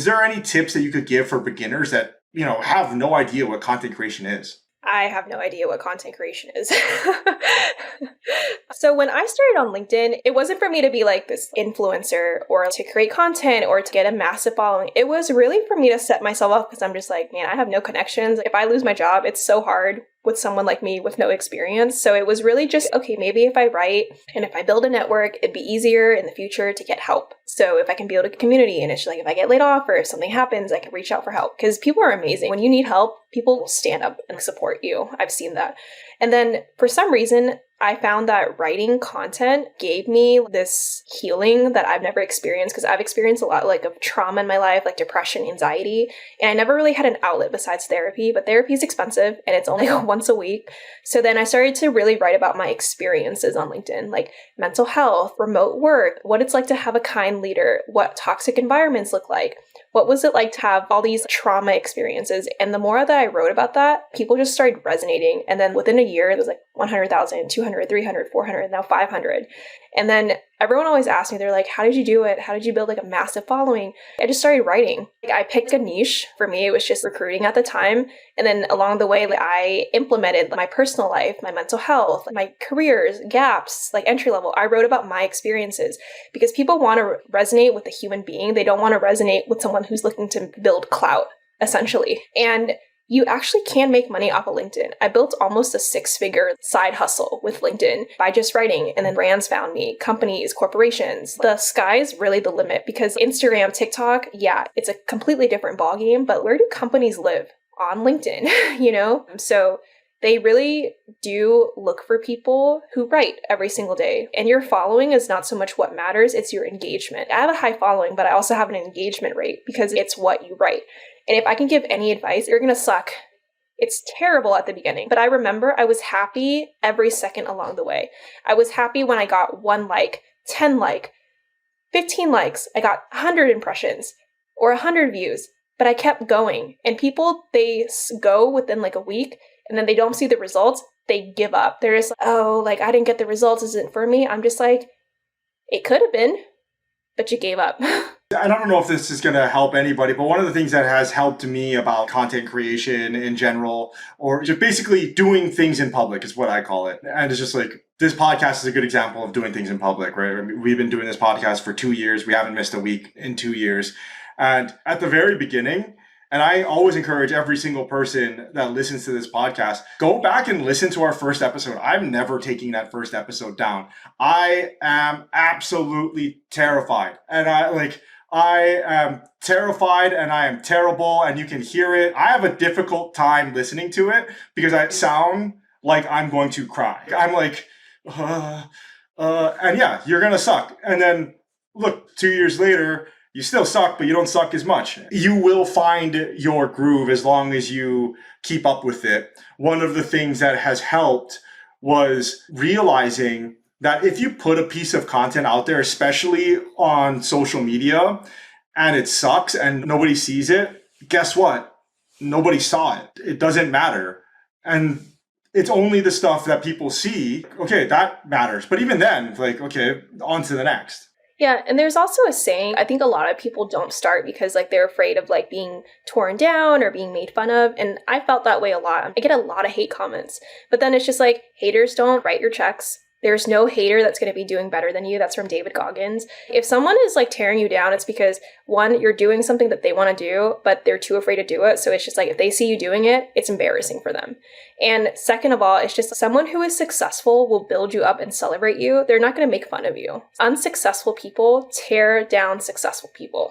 Is there any tips that you could give for beginners that, have no idea what content creation is? I have no idea what content creation is. So when I started on LinkedIn, it wasn't for me to be like this influencer or to create content or to get a massive following. It was really for me to set myself up because I'm just like, man, I have no connections. If I lose my job, it's so hard with someone like me with no experience. So it was really just, okay, maybe if I write and if I build a network, it'd be easier in the future to get help. So if I can build a community and it's like, if I get laid off or if something happens, I can reach out for help because people are amazing. When you need help, people will stand up and support you. I've seen that. And then for some reason, I found that writing content gave me this healing that I've never experienced because I've experienced a lot of trauma in my life, like depression, anxiety, and I never really had an outlet besides therapy, but therapy is expensive and it's only once a week. So then I started to really write about my experiences on LinkedIn, like mental health, remote work, what it's like to have a kind leader, what toxic environments look like. What was it like to have all these trauma experiences? And the more that I wrote about that, people just started resonating. And then within a year, it was like 100,000, 200, 300, 400, now 500. And then everyone always asks me, they're like, how did you do it? How did you build like a massive following? I just started writing. I picked a niche. For me, it was just recruiting at the time. And then along the way, I implemented my personal life, my mental health, my careers, gaps, like entry level. I wrote about my experiences because people want to resonate with a human being. They don't want to resonate with someone who's looking to build clout, essentially. And you actually can make money off of LinkedIn. I built almost a 6-figure side hustle with LinkedIn by just writing, and then brands found me, companies, corporations. The sky's really the limit because Instagram, TikTok, yeah, it's a completely different ballgame, but where do companies live? On LinkedIn, So they really do look for people who write every single day. And your following is not so much what matters, it's your engagement. I have a high following, but I also have an engagement rate because it's what you write. And if I can give any advice, you're going to suck. It's terrible at the beginning. But I remember I was happy every second along the way. I was happy when I got 1 like, 10 like, 15 likes. I got 100 impressions or 100 views. But I kept going. And people, they go within like a week and then they don't see the results. They give up. They're just like, oh, I didn't get the results. Isn't for me. I'm just like, it could have been, but you gave up. I don't know if this is going to help anybody, but one of the things that has helped me about content creation in general, or just basically doing things in public is what I call it. And it's just like, this podcast is a good example of doing things in public, right? I mean, we've been doing this podcast for 2 years. We haven't missed a week in 2 years. And at the very beginning, and I always encourage every single person that listens to this podcast, go back and listen to our first episode. I'm never taking that first episode down. I am absolutely terrified. And I am terrified and I am terrible and you can hear it. I have a difficult time listening to it because I sound like I'm going to cry. I'm like, and yeah, you're going to suck. And then look, 2 years later, you still suck, but you don't suck as much. You will find your groove as long as you keep up with it. One of the things that has helped was realizing that if you put a piece of content out there, especially on social media, and it sucks and nobody sees it, guess what? Nobody saw it. It doesn't matter. And it's only the stuff that people see. Okay, that matters. But even then, okay, on to the next. Yeah, and there's also a saying, I think a lot of people don't start because they're afraid of being torn down or being made fun of, and I felt that way a lot. I get a lot of hate comments, but then it's just haters don't write your checks. There's no hater that's going to be doing better than you. That's from David Goggins. If someone is tearing you down, it's because one, you're doing something that they want to do, but they're too afraid to do it. So it's just if they see you doing it, it's embarrassing for them. And second of all, it's just someone who is successful will build you up and celebrate you. They're not going to make fun of you. Unsuccessful people tear down successful people.